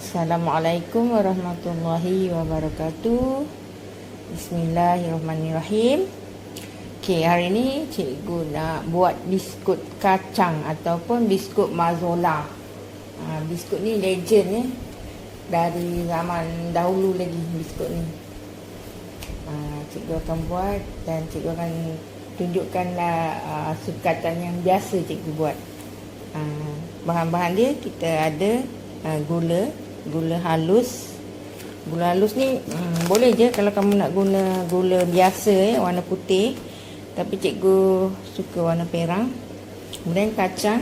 Assalamualaikum warahmatullahi wabarakatuh. Bismillahirrahmanirrahim. Okey, hari ni cikgu nak buat biskut kacang ataupun biskut mazola. Biskut ni legend ya. Dari zaman dahulu lagi biskut ni. Cikgu akan buat dan cikgu akan tunjukkanlah sukatan yang biasa cikgu buat. Bahan-bahan dia kita ada gula halus. Gula halus ni boleh je kalau kamu nak guna gula biasa warna putih, tapi cikgu suka warna perang. Kemudian kacang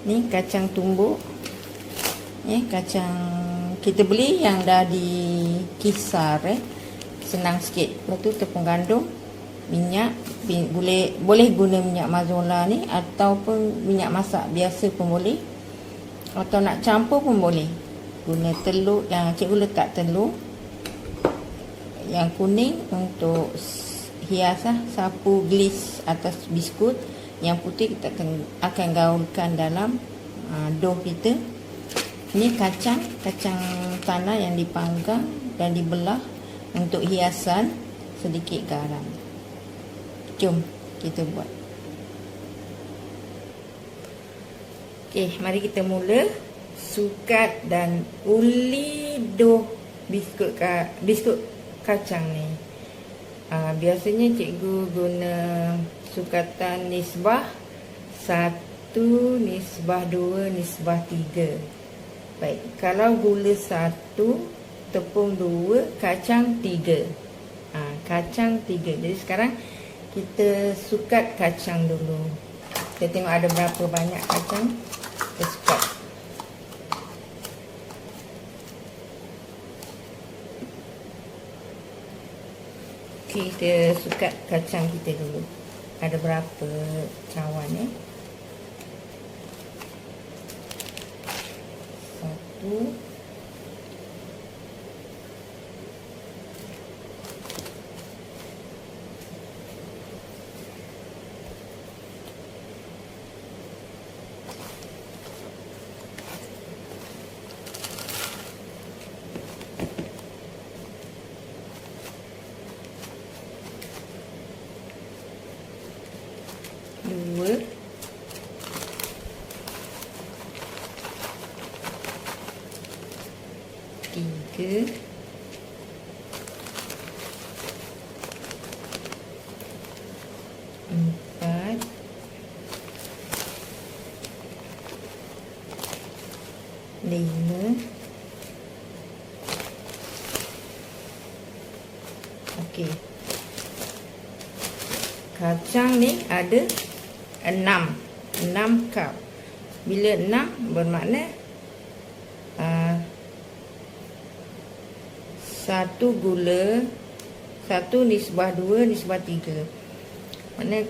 ni, kacang tumbuk kacang kita beli yang dah dikisar senang sikit. Lepas tu tepung gandum, minyak, boleh guna minyak mazola ni ataupun minyak masak biasa pun boleh, atau nak campur pun boleh. Guna telur, yang cikgu letak telur yang kuning untuk hias sapu glis atas biskut. Yang putih kita akan gaulkan dalam dough kita. Ini kacang tanah yang dipanggang dan dibelah untuk hiasan, sedikit garam. Jom kita buat. Okey, mari kita mula sukat dan uli dough biskut kacang ni. Biasanya cikgu guna sukatan nisbah 1, nisbah 2, nisbah 3. Baik, kalau gula 1, tepung 2, kacang 3. Kacang 3. Jadi sekarang kita sukat kacang dulu. Kita tengok ada berapa banyak kacang. Kita sukat. Okey, kita sukat kacang kita dulu. Ada berapa cawan ya? 1, 2, 3, 4, 5. Okey. Kacang ni ada 6 cup. Bila 6 bermakna 1 gula, 1 nisbah 2, nisbah 3. Maknanya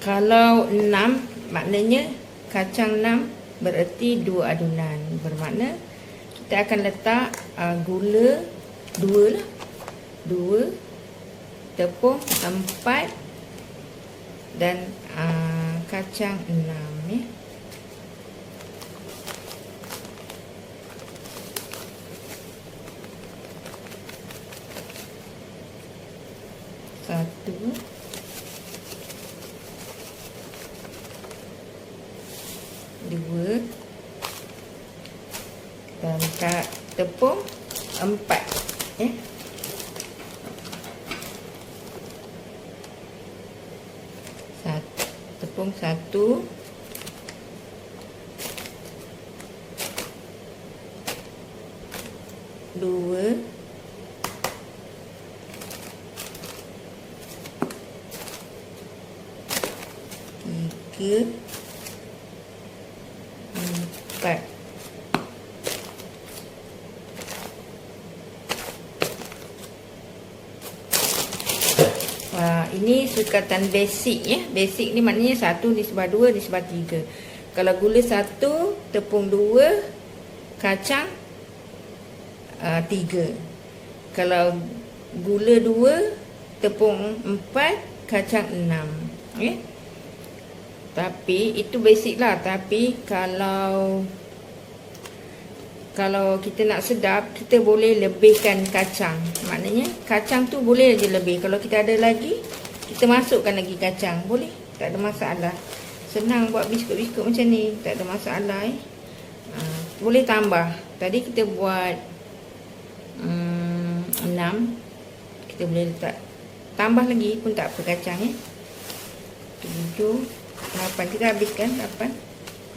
kalau 6 maknanya kacang 6 bererti 2 adunan. Bermakna kita akan letak gula 2 lah. 2, tepung 4 dan kacang 6 ya. Satu, 2 dan tepung 4 ya. Tepung 1, 2, 3, 4. Ini sukatan basic ya. Basic ni maknanya 1 nisbah 2 nisbah 3. Kalau gula 1, tepung 2, kacang 3. Kalau gula 2, tepung 4, kacang 6. Okay? Tapi itu basic lah. Tapi kalau kita nak sedap, kita boleh lebihkan kacang. Maknanya kacang tu boleh je lebih. Kalau kita ada lagi, kita masukkan lagi kacang. Boleh, tak ada masalah. Senang buat biskut-biskut macam ni, tak ada masalah boleh tambah. Tadi kita buat 6. Kita boleh letak tambah lagi pun tak apa kacang 7, 8. Kita habiskan 8.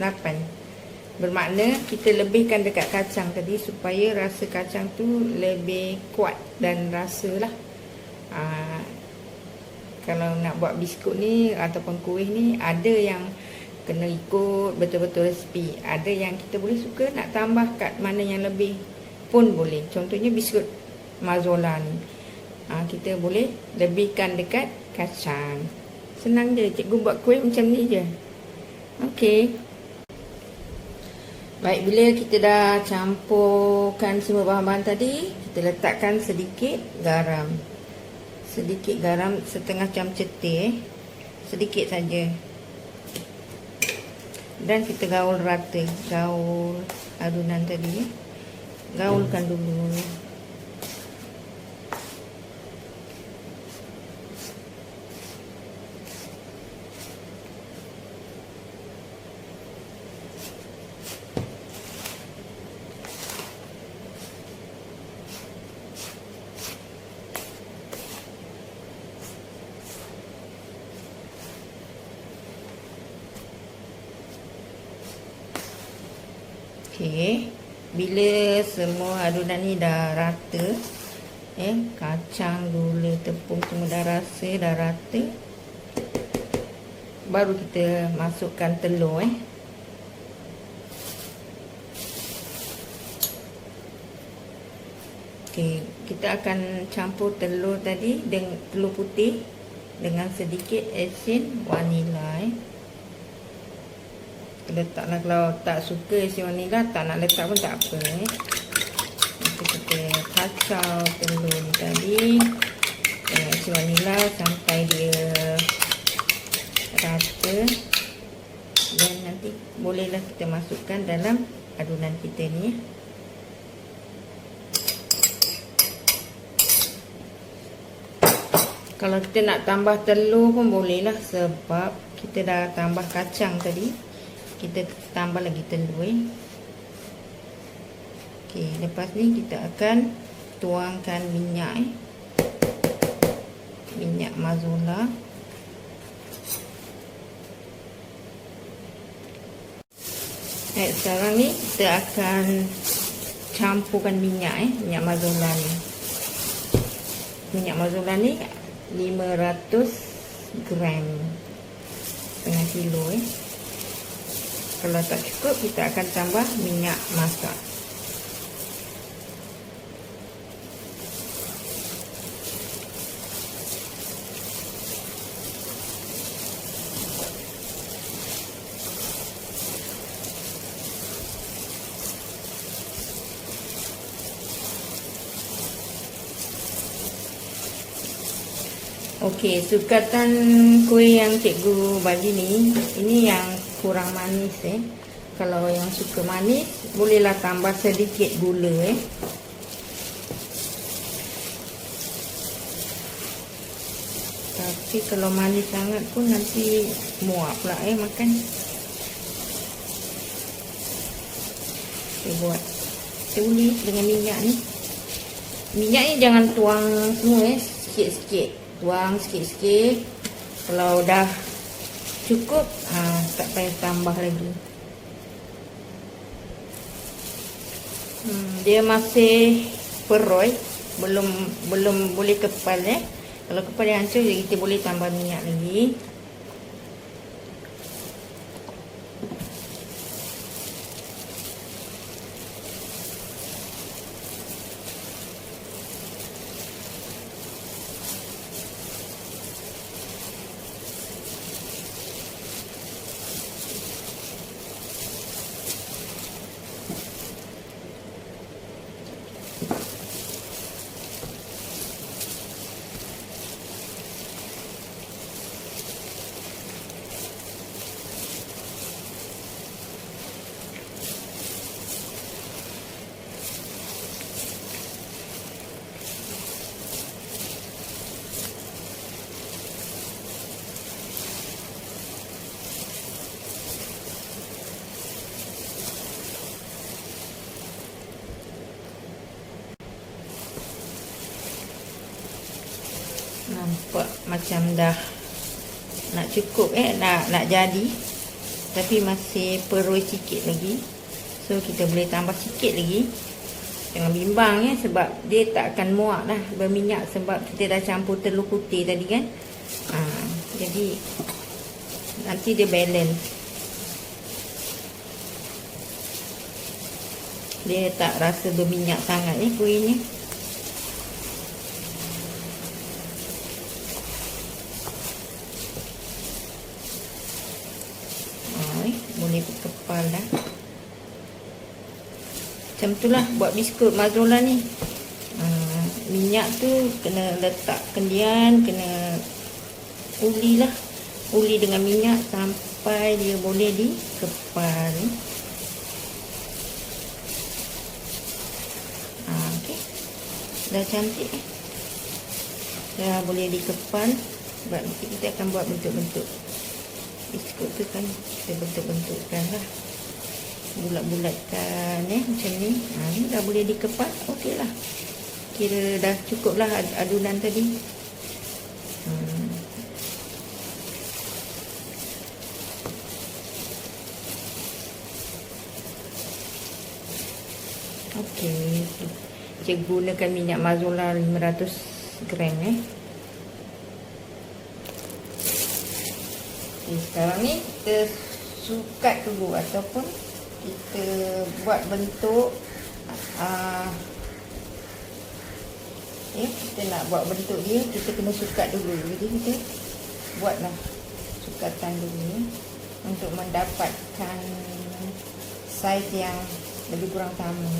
Bermakna kita lebihkan dekat kacang tadi supaya rasa kacang tu lebih kuat dan rasa lah. Kalau nak buat biskut ni ataupun kuih ni, ada yang kena ikut betul-betul resipi. Ada yang kita boleh suka nak tambah kat mana yang lebih pun boleh. Contohnya biskut mazola ni, kita boleh lebihkan dekat kacang. Senang je, cikgu buat kuih macam ni je. Okey. Baik, bila kita dah campurkan semua bahan-bahan tadi, kita letakkan sedikit garam. Sedikit garam, setengah cam cetir, sedikit saja. Dan kita gaul rata, gaul adunan tadi. Gaulkan dulu. Okey, bila semua adunan ni dah rata, kacang, gula, tepung semua dah rasa, dah rata, baru kita masukkan telur. Okey, kita akan campur telur tadi dengan telur putih dengan sedikit esen vanila. Letaklah, kalau tak suka isi vanila, tak nak letak pun tak apa. Nanti kita kacau telur ni tadi dengan isi vanila sampai dia rata. Dan nanti bolehlah kita masukkan dalam adunan kita ni. Kalau kita nak tambah telur pun bolehlah, sebab kita dah tambah kacang tadi. Kita tambah lagi telur. Okey, lepas ni kita akan tuangkan minyak. Minyak mazola. Sekarang ni kita akan campurkan minyak minyak mazola ni. Minyak mazola ni 500 gram, setengah kilo. Kalau tak cukup, kita akan tambah minyak masak. Okey, sukatan kuih yang cikgu bagi ni, ini yang kurang manis. Kalau yang suka manis, bolehlah tambah sedikit gula. Tapi kalau manis sangat pun nanti muak pula makan. Kita buat, kita ulis dengan minyak ni. Minyak ni jangan tuang semua sikit-sikit. Tuang sikit-sikit. Kalau dah cukup, tak payah tambah lagi. Dia masih peroi, belum boleh kepal. Kalau kepal dia hancur, jadi kita boleh tambah minyak lagi. nampak macam dah nak cukup nak jadi, tapi masih perui sikit lagi. So kita boleh tambah sikit lagi. Jangan bimbang sebab dia tak akan muak dah berminyak sebab kita dah campur telur putih tadi kan. Jadi nanti dia balance. Dia tak rasa berminyak sangat kuihnya. Boleh berkepal dah. Macam itulah buat biskut Mazola ni. Minyak tu kena letak kendian, kena uli lah. Uli dengan minyak sampai dia boleh dikepal. Okey. Dah cantik. Dah boleh dikepal. Sebab nanti kita akan buat bentuk-bentuk biskut tu kan, kita bentuk-bentukkan lah, bulat-bulatkan macam ni. Ni dah boleh dikepal. Okey lah, kira dah cukup lah adunan tadi. Okey, cikgu gunakan minyak Mazola 500 gram Sekarang ni kita sukat dulu ataupun kita buat bentuk kita nak buat bentuk dia, kita kena sukat dulu. Jadi kita buatlah sukatan dulu untuk mendapatkan saiz yang lebih kurang sama.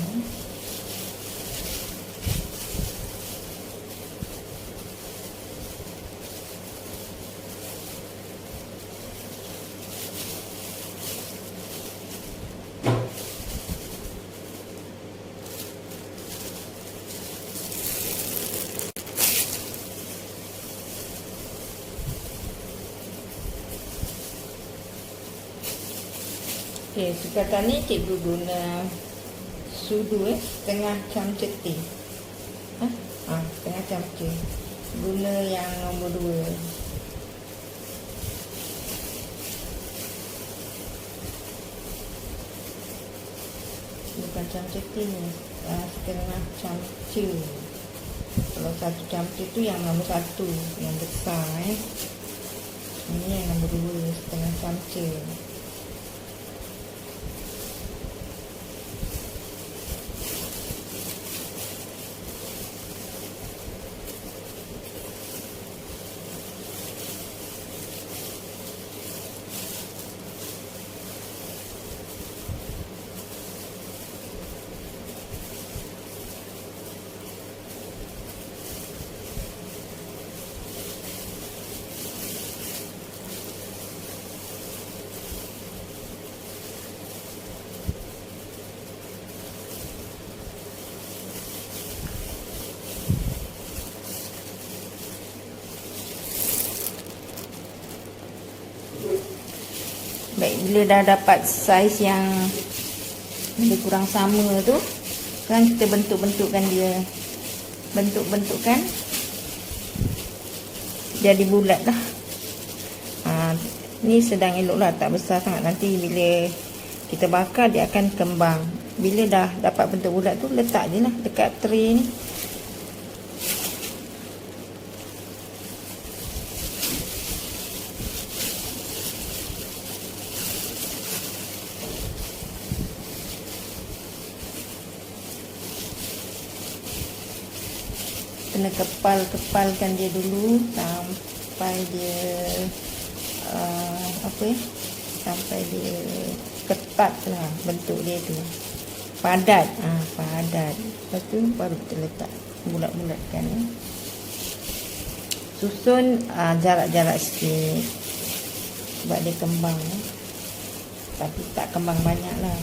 Okey, sukatan ni cikgu guna sudu setengah camca teh. Setengah camca. Guna yang nombor 2. Bukan camca teh ni, setengah camca. Kalau 1 camca tu yang nombor 1, yang besar Ini yang nombor 2, setengah camca. Baik, bila dah dapat saiz yang lebih kurang sama tu, sekarang kita bentuk-bentukkan dia. Bentuk-bentukkan jadi bulat dah. Ni sedang elok lah, tak besar sangat. Nanti bila kita bakar dia akan kembang. Bila dah dapat bentuk bulat tu, letak je lah dekat tray ni. Kena kepalkan dia dulu sampai dia sampai dia ketat lah bentuk dia tu, padat. Padat. Lepas tu baru kita letak bulat-bulatkan. Susun jarak-jarak sikit sebab dia kembang, tapi tak kembang banyak lah.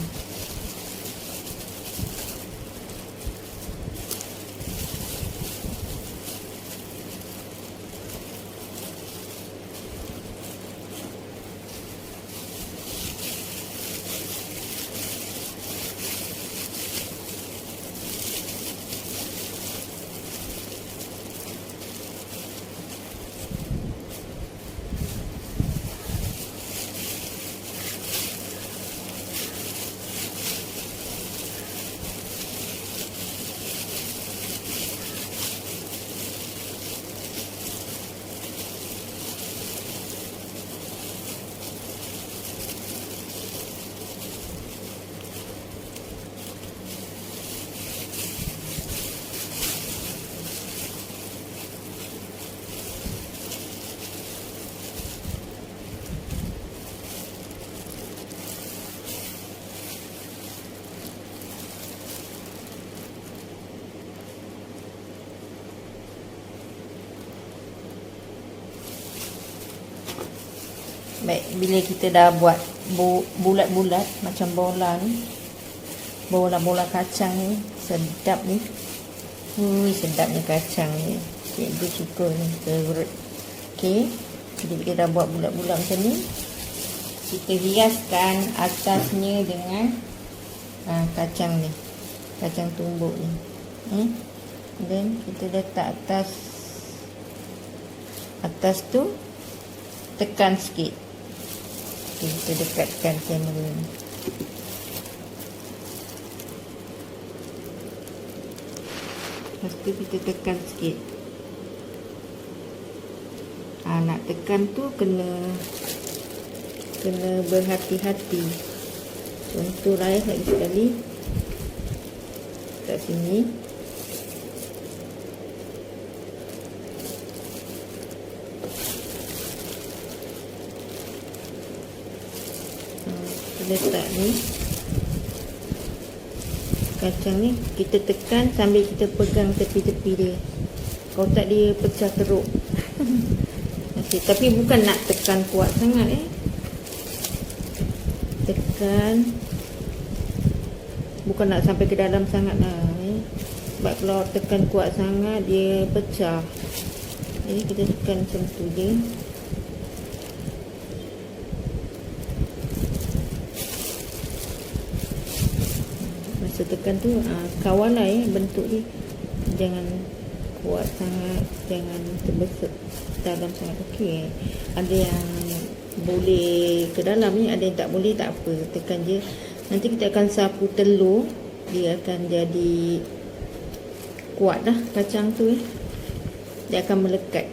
Baik, bila kita dah buat bulat-bulat macam bola ni, bola-bola kacang ni, sedap ni. Sedapnya kacang ni. Cikgu suka ni, favorite. Okey, jadi kita dah buat bulat-bulat macam ni. Kita hiaskan atasnya dengan kacang ni, kacang tumbuk ni. Dan kita letak atas tu, tekan sikit. Okay, kita dekatkan kamera ni. Lepas tu kita tekan sikit. Nak tekan tu kena berhati-hati. Contoh lagi sekali. Kat sini. Letak ni kacang ni, kita tekan sambil kita pegang tepi-tepi dia. Kalau tak dia pecah teruk. Okay, tapi bukan nak tekan kuat sangat tekan, bukan nak sampai ke dalam sangat lah sebab kalau tekan kuat sangat dia pecah. Jadi kita tekan macam tu je. Masa tekan tu kawal lah bentuk dia, jangan kuat sangat, jangan terbesar dalam sangat. Okey, ada yang boleh ke dalam ni, ada yang tak boleh, tak apa, tekan je. Nanti kita akan sapu telur, dia akan jadi kuat dah kacang tu dia akan melekat.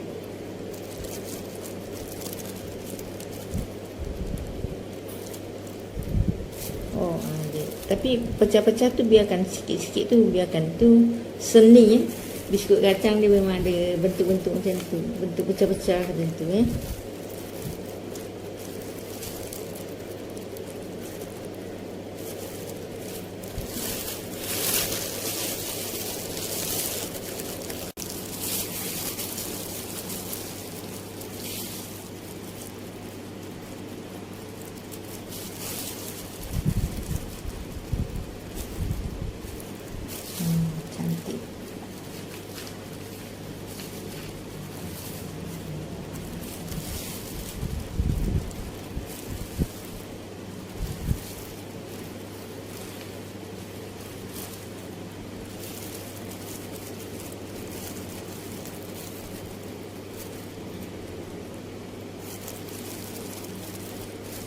Tapi pecah-pecah tu biarkan sikit-sikit tu, biarkan tu seni biskut kacang dia memang ada bentuk-bentuk macam tu, bentuk pecah-pecah macam tu cantik.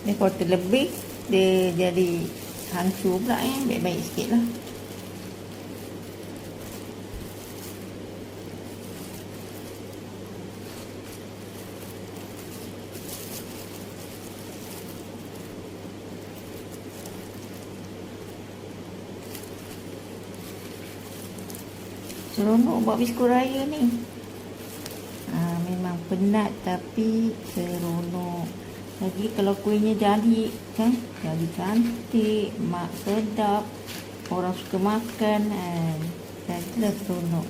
Ni kalau terlebih dia jadi hancur pula baik-baik sikit lah. Seronok buat biskut raya ni. Memang penat tapi seronok. Lagi kalau kuihnya jadi kan, jadi cantik, mak sedap, orang suka makan dan itulah seronok.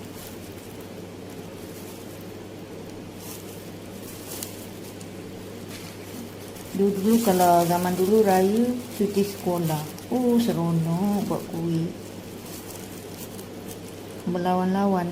Dulu kalau zaman dulu raya cuti sekolah, seronok buat kuih, berlawan-lawan.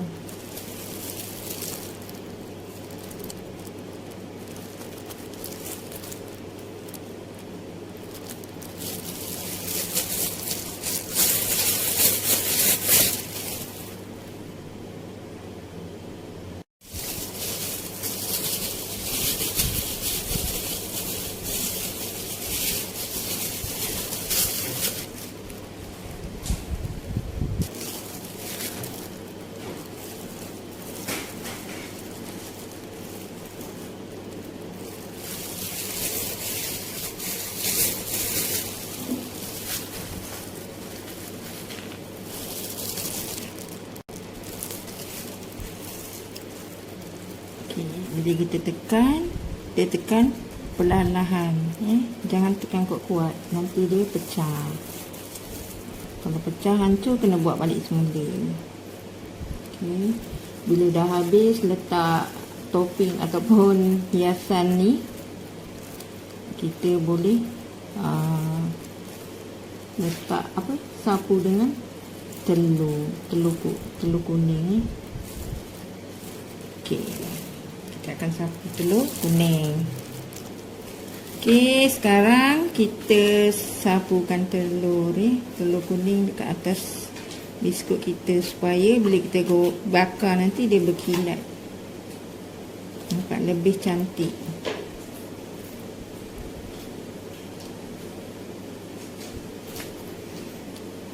Bila kita tekan perlahan-lahan jangan tekan kuat-kuat, nanti dia pecah. Kalau pecah hancur, kena buat balik semula. Bila dah habis, letak topping ataupun hiasan ni, kita boleh letak sapu dengan telur kuning. Okey, kita akan sapu telur kuning. Okey, sekarang kita sapukan telur kuning dekat atas biskut kita supaya bila kita bakar nanti dia berkilat, nampak lebih cantik.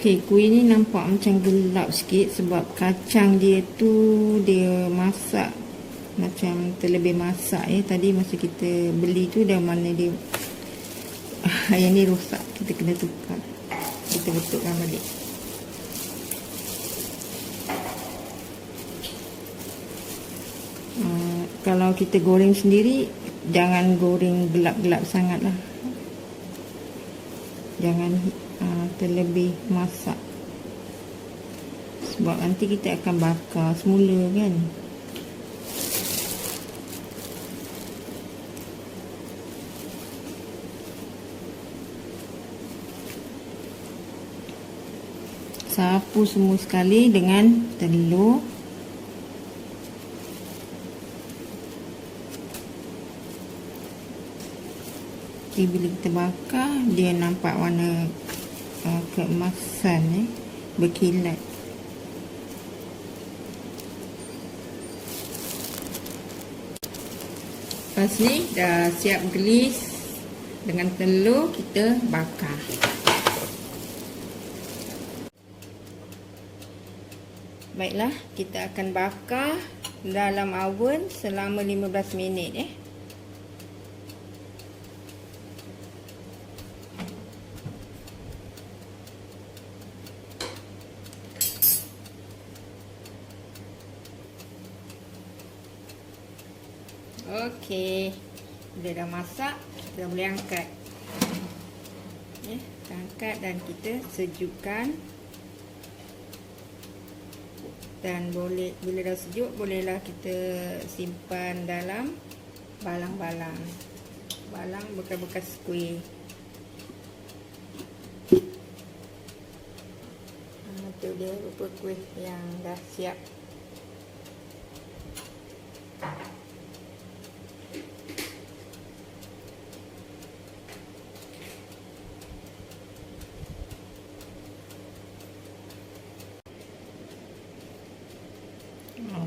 Okey, kuih ni nampak macam gelap sikit sebab kacang dia tu dia masak macam terlebih masak tadi masa kita beli tu dah mana dia yang ni rosak, kita kena tukar, kita betulkan balik. Kalau kita goreng sendiri jangan goreng gelap-gelap sangat lah, jangan terlebih masak sebab nanti kita akan bakar semula kan. Sapu semua sekali dengan telur. Okay, bila kita bakar dia nampak warna keemasan berkilat. Lepas ni dah siap gelis dengan telur, kita bakar. Baiklah, kita akan bakar dalam oven selama 15 minit Okey, dia dah masak, kita boleh angkat. Kita angkat dan kita sejukkan. Dan boleh, bila dah sejuk, bolehlah kita simpan dalam balang-balang, balang bekas-bekas kuih. Itu dia rupa kuih yang dah siap.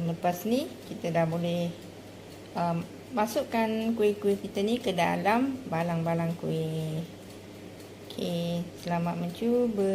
Lepas ni kita dah boleh masukkan kuih-kuih kita ni ke dalam balang-balang kuih. Okey, selamat mencuba.